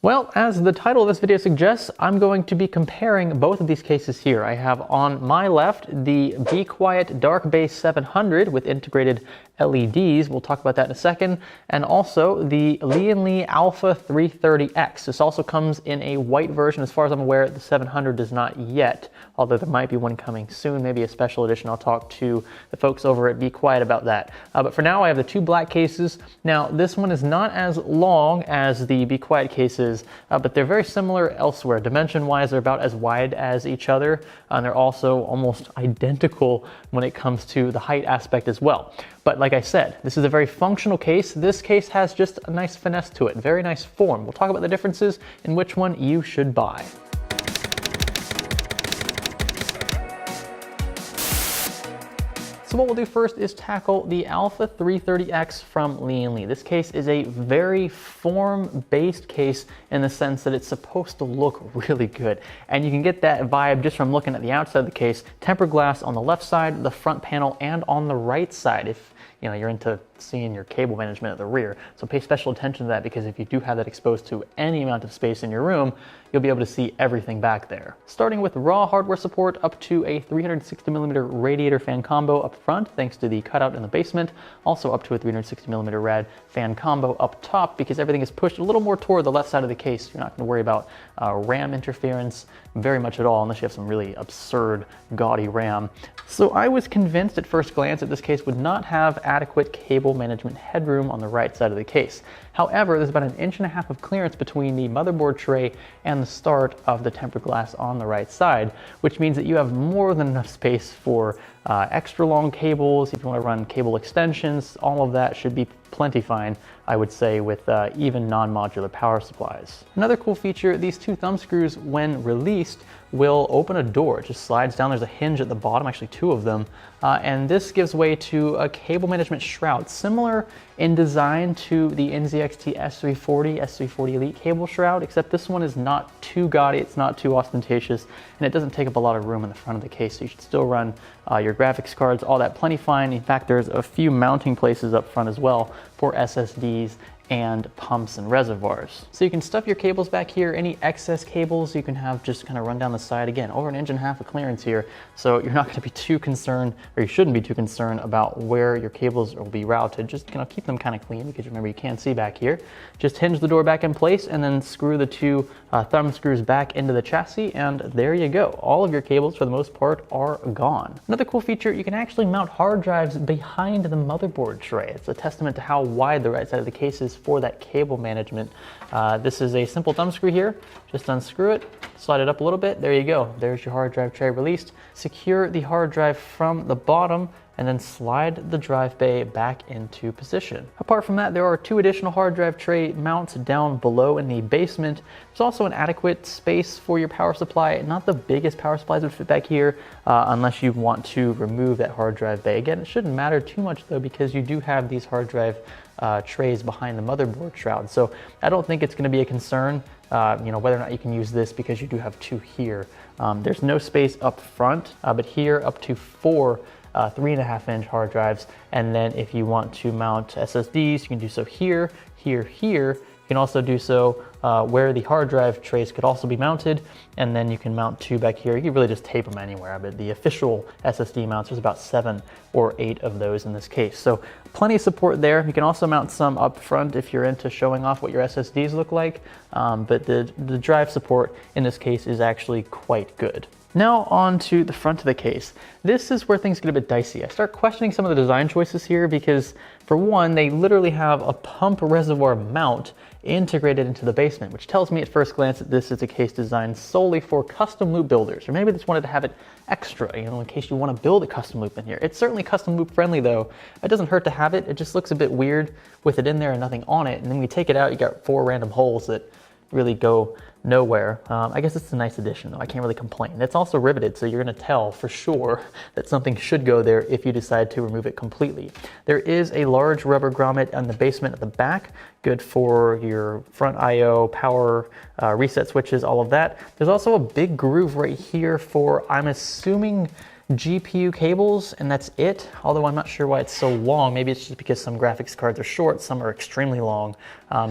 Well, as the title of this video suggests, I'm going to be comparing both of these cases here. I have on my left the BeQuiet Dark Base 700 with integrated LEDs. We'll talk about that in a second. And also the Lian Li Alpha 330X. This also comes in a white version. As far as I'm aware, the 700 does not yet, although there might be one coming soon, maybe a special edition. I'll talk to the folks over at BeQuiet about that. But for now, I have the two black cases. Now, this one is not as long as the BeQuiet cases, but they're very similar elsewhere. Dimension-wise, they're about as wide as each other, and they're also almost identical when it comes to the height aspect as well. But like I said, this is a very functional case. This case has just a nice finesse to it, very nice form. We'll talk about the differences and which one you should buy. So what we'll do first is tackle the Alpha 330X from Lian Li. This case is a very form-based case in the sense that it's supposed to look really good. And you can get that vibe just from looking at the outside of the case. Tempered glass on the left side, the front panel, and on the right side if you're into seeing your cable management at the rear. So pay special attention to that, because if you do have that exposed to any amount of space in your room, you'll be able to see everything back there. Starting with raw hardware support up to a 360mm radiator fan combo up front, thanks to the cutout in the basement. Also up to a 360mm rad fan combo up top, because everything is pushed a little more toward the left side of the case. You're not going to worry about RAM interference very much at all, unless you have some really absurd, gaudy RAM. So I was convinced at first glance that this case would not have adequate cable management headroom on the right side of the case. However, there's about 1.5 inches of clearance between the motherboard tray and the start of the tempered glass on the right side, which means that you have more than enough space for extra long cables. If you want to run cable extensions, all of that should be plenty fine, I would say, with even non-modular power supplies. Another cool feature, these two thumb screws, when released, will open a door. It just slides down. There's a hinge at the bottom, actually two of them, and this gives way to a cable management shroud, similar in design to the NZXT S340, S340 Elite cable shroud, except this one is not too gaudy, it's not too ostentatious, and it doesn't take up a lot of room in the front of the case, so you should still run your graphics cards, all that plenty fine. In fact, there's a few mounting places up front as well for SSDs and pumps and reservoirs. So you can stuff your cables back here. Any excess cables you can have just kind of run down the side. Again, over 1.5 inches of clearance here, so you're not going to be too concerned, or you shouldn't be too concerned about where your cables will be routed. Just keep them kind of clean, because remember, you can't see back here. Just hinge the door back in place and then screw the two thumb screws back into the chassis, and there you go. All of your cables, for the most part, are gone. Another cool feature, you can actually mount hard drives behind the motherboard tray. It's a testament to how wide the right side of the case is for that cable management. This is a simple thumb screw here. Just unscrew it, slide it up a little bit. There you go. There's your hard drive tray released. Secure the hard drive from the bottom, and then slide the drive bay back into position. Apart from that, there are two additional hard drive tray mounts down below in the basement. There's also an adequate space for your power supply. Not the biggest power supplies would fit back here, unless you want to remove that hard drive bay. Again, it shouldn't matter too much though, because you do have these hard drive trays behind the motherboard shroud. So I don't think it's gonna be a concern, whether or not you can use this, because you do have two here. There's no space up front, but here up to 4 3.5-inch hard drives, and then if you want to mount SSDs, you can do so here, here, here. You can also do so where the hard drive trays could also be mounted, and then you can mount two back here. You can really just tape them anywhere, but the official SSD mounts, there's about 7 or 8 of those in this case. So plenty of support there. You can also mount some up front if you're into showing off what your SSDs look like, but the drive support in this case is actually quite good. Now on to the front of the case. This is where things get a bit dicey. I start questioning some of the design choices here, because for one, they literally have a pump reservoir mount integrated into the basement, which tells me at first glance that this is a case designed solely for custom loop builders, or maybe they just wanted to have it extra, in case you want to build a custom loop in here. It's certainly custom loop friendly though. It doesn't hurt to have it. It just looks a bit weird with it in there and nothing on it. And then when you take it out, you got 4 random holes that really go nowhere. I guess it's a nice addition though. I can't really complain. It's also riveted, so you're gonna tell for sure that something should go there if you decide to remove it completely. There is a large rubber grommet on the basement at the back, good for your front IO, power, reset switches, all of that. There's also a big groove right here for, I'm assuming, GPU cables, and that's it. Although I'm not sure why it's so long. Maybe it's just because some graphics cards are short, some are extremely long.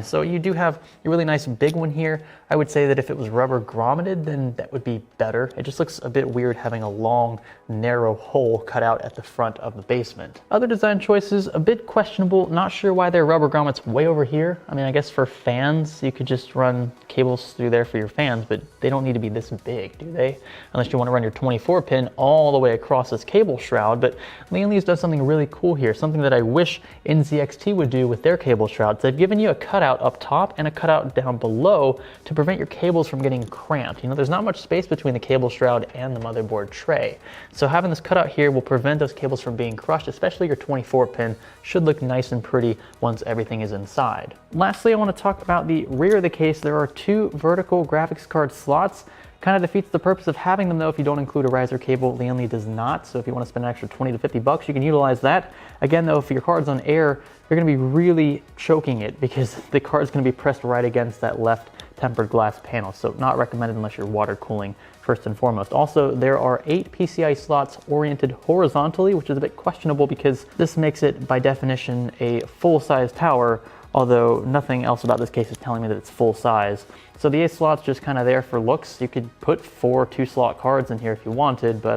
So you do have a really nice big one here. I would say that if it was rubber grommeted, then that would be better. It just looks a bit weird having a long, narrow hole cut out at the front of the basement. Other design choices, a bit questionable. Not sure why they're rubber grommets way over here. I mean, I guess for fans, you could just run cables through there for your fans, but they don't need to be this big, do they? Unless you want to run your 24 pin all the way across this cable shroud. But Lian Li's does something really cool here, something that I wish NZXT would do with their cable shrouds. They've given you a cutout up top and a cutout down below to prevent your cables from getting cramped. You know, there's not much space between the cable shroud and the motherboard tray. So having this cutout here will prevent those cables from being crushed, especially your 24 pin should look nice and pretty once everything is inside. Lastly, I want to talk about the rear of the case. There are two vertical graphics card slots. Kind of defeats the purpose of having them though if you don't include a riser cable. Lian Li does not, so if you want to spend an extra 20 to 50 bucks, you can utilize that. Again though, if your card's on air, you're going to be really choking it because the card's going to be pressed right against that left tempered glass panel, so not recommended unless you're water cooling first and foremost. Also, there are 8 PCI slots oriented horizontally, which is a bit questionable because this makes it by definition a full-size tower, although nothing else about this case is telling me that it's full size. So the 8 slots just kind of there for looks. You could put 4 2-slot cards in here if you wanted, but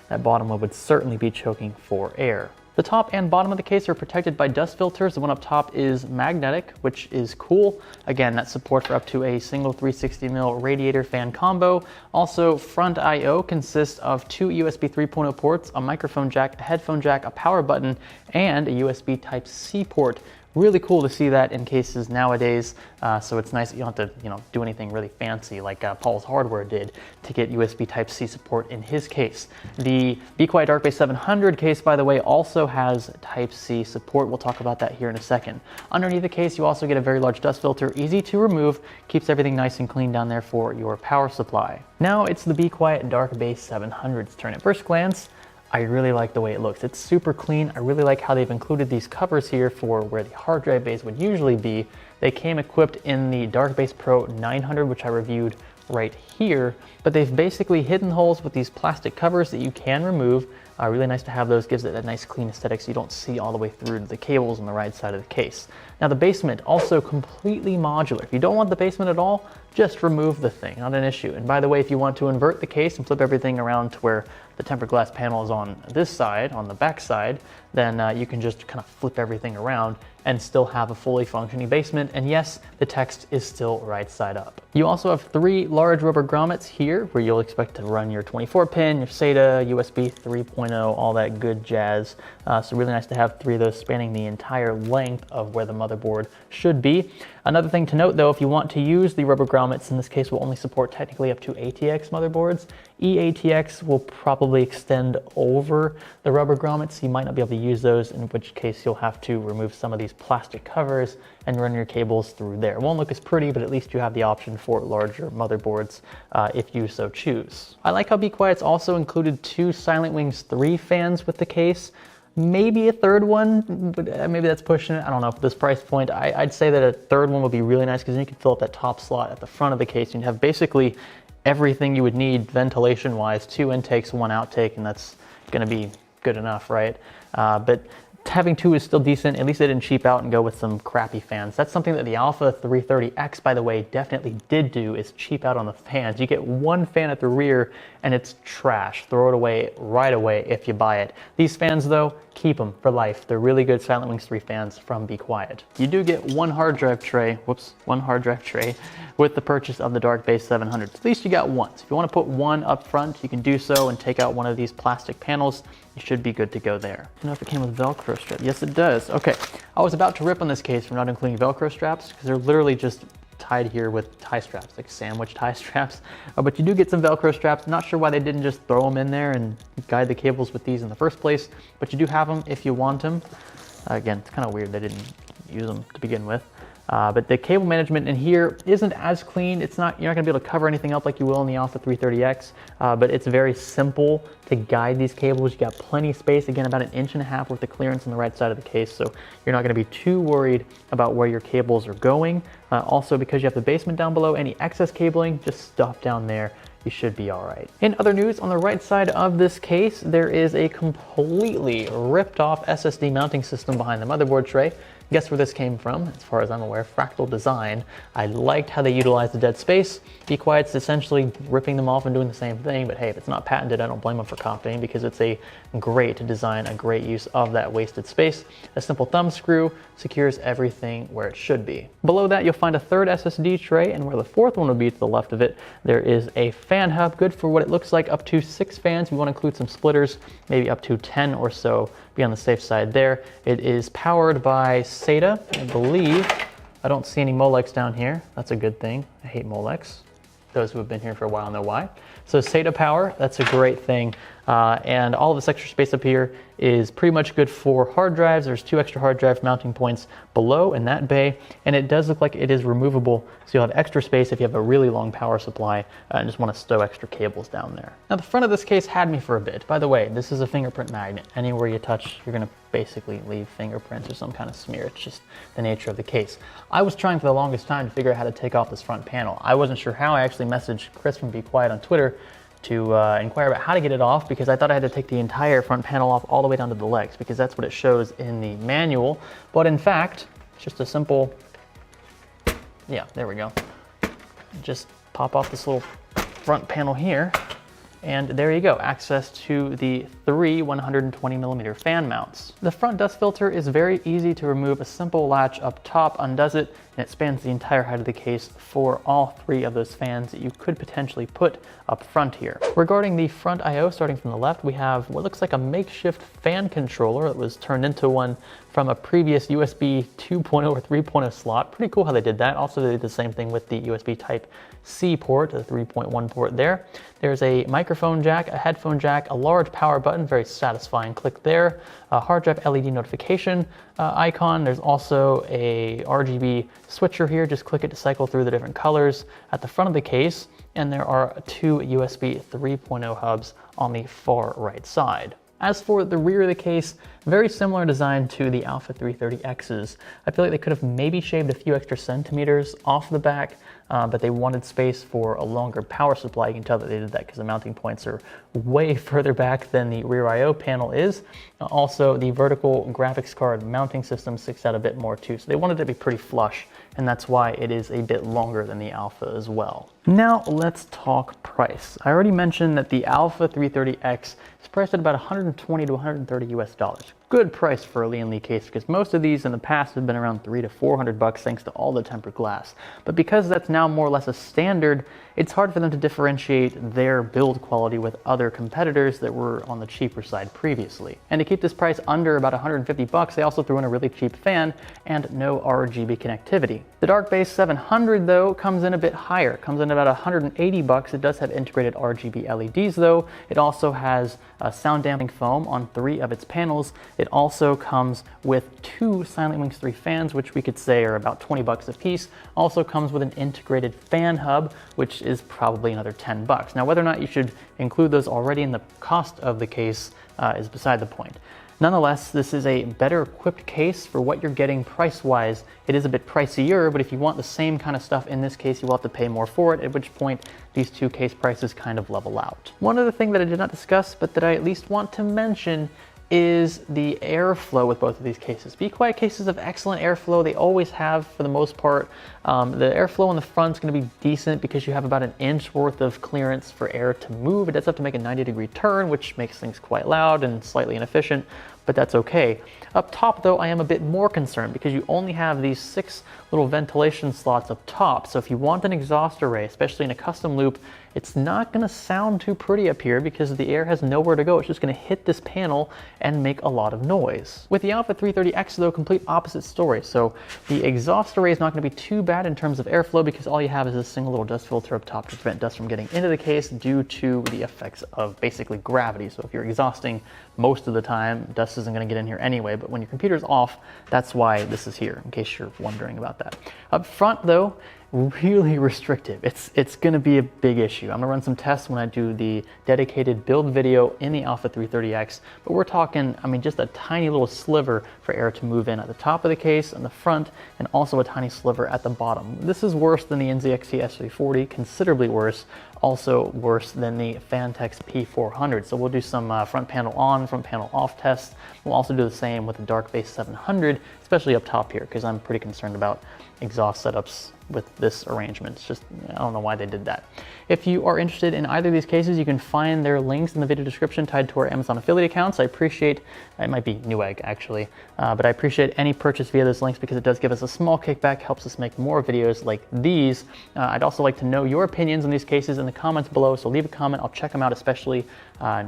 that bottom one would certainly be choking for air. The top and bottom of the case are protected by dust filters. The one up top is magnetic, which is cool. Again, that support for up to a single 360mm radiator fan combo. Also, front I/O consists of 2 USB 3.0 ports, a microphone jack, a headphone jack, a power button, and a USB Type-C port. Really cool to see that in cases nowadays, so it's nice that you don't have to do anything really fancy like Paul's Hardware did to get USB Type-C support in his case. The BeQuiet DarkBase 700 case, by the way, also has Type-C support. We'll talk about that here in a second. Underneath the case, you also get a very large dust filter, easy to remove, keeps everything nice and clean down there for your power supply. Now it's the BeQuiet DarkBase 700's turn. At first glance, I really like the way it looks. It's super clean. I really like how they've included these covers here for where the hard drive bays would usually be. They came equipped in the DarkBase Pro 900, which I reviewed right here, but they've basically hidden holes with these plastic covers that you can remove. Really nice to have those, gives it that nice clean aesthetic so you don't see all the way through to the cables on the right side of the case. Now the basement, also completely modular. If you don't want the basement at all, just remove the thing, not an issue. And by the way, if you want to invert the case and flip everything around to where the tempered glass panel is on this side, on the back side, then you can just kind of flip everything around and still have a fully functioning basement. And yes, the text is still right side up. You also have 3 large rubber grommets here where you'll expect to run your 24 pin, your SATA, USB 3.0, all that good jazz. So really nice to have 3 of those spanning the entire length of where the motherboard should be. Another thing to note though, if you want to use the rubber grommets, in this case will only support technically up to ATX motherboards. eATX will probably extend over the rubber grommets. You might not be able to use those, in which case you'll have to remove some of these plastic covers and run your cables through there. It won't look as pretty, but at least you have the option for larger motherboards if you so choose. I like how BeQuiet's also included 2 Silent Wings 3 fans with the case. Maybe a third one, but maybe that's pushing it. I don't know, for this price point, I'd say that a third one would be really nice because then you can fill up that top slot at the front of the case and you have basically everything you would need ventilation-wise, 2 intakes, 1 outtake, and that's gonna be good enough, right? But having 2 is still decent. At least they didn't cheap out and go with some crappy fans. That's something that the Alpha 330X, by the way, definitely did do, is cheap out on the fans. You get 1 fan at the rear and it's trash. Throw it away right away if you buy it. These fans though, keep them for life. They're really good Silent Wings 3 fans from BeQuiet. You do get 1 hard drive tray, one hard drive tray with the purchase of the DarkBase 700. At least you got 1. So if you want to put 1 up front, you can do so and take out one of these plastic panels. You should be good to go there. I don't know if it came with Velcro strap. Yes, it does. Okay, I was about to rip on this case for not including Velcro straps because they're literally just tied here with tie straps, like sandwich tie straps. But you do get some Velcro straps. Not sure why they didn't just throw them in there and guide the cables with these in the first place, but you do have them if you want them. Again, it's kind of weird they didn't use them to begin with. But the cable management in here isn't as clean. You're not gonna be able to cover anything up like you will in the Alpha 330X, but it's very simple to guide these cables. You got plenty of space, again, about 1.5 inches worth of clearance on the right side of the case, so you're not gonna be too worried about where your cables are going. Also, because you have the basement down below, any excess cabling, just stuff down there. You should be all right. In other news, on the right side of this case, there is a completely ripped off SSD mounting system behind the motherboard tray. Guess where this came from? As far as I'm aware, Fractal Design. I liked how they utilized the dead space. BeQuiet's essentially ripping them off and doing the same thing, but hey, if it's not patented, I don't blame them for copying because it's a great design, a great use of that wasted space. A simple thumb screw secures everything where it should be. Below that, you'll find a third SSD tray, and where the fourth one would be to the left of it, there is a fan hub, good for what it looks like, up to 6 fans. We want to include some splitters, maybe up to 10 or so, be on the safe side there. It is powered by SATA, I believe. I don't see any Molex down here. That's a good thing. I hate Molex. Those who have been here for a while know why. So SATA power, that's a great thing. And all of this extra space up here is pretty much good for hard drives. There's 2 extra hard drive mounting points below in that bay, and it does look like it is removable, so you'll have extra space if you have a really long power supply and just want to stow extra cables down there. Now, the front of this case had me for a bit. By the way, this is a fingerprint magnet. Anywhere you touch, you're going to basically leave fingerprints or some kind of smear. It's just the nature of the case. I was trying for the longest time to figure out how to take off this front panel. I wasn't sure how. I actually messaged Chris from BeQuiet on Twitter to inquire about how to get it off, because I thought I had to take the entire front panel off all the way down to the legs, because that's what it shows in the manual. But in fact, it's just a simple, yeah, there we go. Just pop off this little front panel here, and there you go, access to the 3 120mm fan mounts. The front dust filter is very easy to remove. A simple latch up top undoes it, and it spans the entire height of the case for all 3 of those fans that you could potentially put up front here. Regarding the front I/O, starting from the left, we have what looks like a makeshift fan controller that was turned into one from a previous USB 2.0 or 3.0 slot. Pretty cool how they did that. Also, they did the same thing with the USB Type-C port, the 3.1 port there. There's a microphone jack, a headphone jack, a large power button, very satisfying. Click there. A hard drive LED notification icon. There's also a RGB switcher here. Just click it to cycle through the different colors at the front of the case. And there are 2 USB 3.0 hubs on the far right side. As for the rear of the case, very similar design to the Alpha 330X's. I feel like they could have maybe shaved a few extra centimeters off the back, but they wanted space for a longer power supply. You can tell that they did that because the mounting points are way further back than the rear I/O panel is. Also, the vertical graphics card mounting system sticks out a bit more too, so they wanted it to be pretty flush, and that's why it is a bit longer than the Alpha as well. Now let's talk price. I already mentioned that the Alpha 330X is priced at about $120 to $130 US. Good price for a Lian Li case, because most of these in the past have been around $300 to $400 thanks to all the tempered glass. But because that's now more or less a standard, it's hard for them to differentiate their build quality with other competitors that were on the cheaper side previously. And to keep this price under about $150, they also threw in a really cheap fan and no RGB connectivity. The Dark Base 700 though comes in a bit higher. It comes in about $180. It does have integrated RGB LEDs though. It also has a sound damping foam on 3 of its panels. It also comes with 2 Silent Wings 3 fans, which we could say are about $20 a piece. Also comes with an integrated fan hub, which is probably another $10. Now, whether or not you should include those already in the cost of the case is beside the point. Nonetheless, this is a better equipped case for what you're getting price-wise. It is a bit pricier, but if you want the same kind of stuff in this case, you will have to pay more for it, at which point these 2 case prices kind of level out. One other thing that I did not discuss, but that I at least want to mention, is the airflow with both of these cases. BeQuiet cases have excellent airflow. They always have for the most part. The airflow on the front is going to be decent because you have about 1 inch worth of clearance for air to move. It does have to make a 90-degree turn, which makes things quite loud and slightly inefficient, but that's okay. Up top though, I am a bit more concerned because you only have these 6 little ventilation slots up top. So if you want an exhaust array, especially in a custom loop, it's not going to sound too pretty up here because the air has nowhere to go. It's just going to hit this panel and make a lot of noise. With the Alpha 330X though, complete opposite story. So the exhaust array is not going to be too bad in terms of airflow because all you have is a single little dust filter up top to prevent dust from getting into the case due to the effects of basically gravity. So if you're exhausting most of the time, dust virus isn't going to get in here anyway, but when your computer's off, that's why this is here, in case you're wondering about that. Up front though, really restrictive. It's going to be a big issue. I'm going to run some tests when I do the dedicated build video in the Alpha 330X, but we're talking, I mean, just a tiny little sliver for air to move in at the top of the case and the front, and also a tiny sliver at the bottom. This is worse than the NZXT S340, considerably worse, also worse than the Phanteks P400. So we'll do some front panel on, front panel off tests. We'll also do the same with the Darkbase 700, especially up top here, because I'm pretty concerned about exhaust setups with this arrangement. It's just, I don't know why they did that. If you are interested in either of these cases, you can find their links in the video description tied to our Amazon affiliate accounts. I appreciate, it might be Newegg actually, but I appreciate any purchase via those links because it does give us a small kickback, helps us make more videos like these. I'd also like to know your opinions on these cases in the comments below, so leave a comment. I'll check them out, especially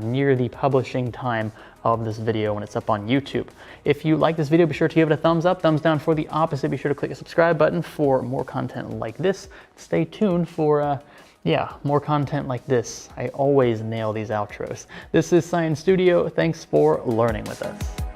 near the publishing time of this video when it's up on YouTube. If you like this video, be sure to give it a thumbs up, thumbs down for the opposite. Be sure to click the subscribe button for more content like this. Stay tuned for more content like this. I always nail these outros. This is Science Studio. Thanks for learning with us.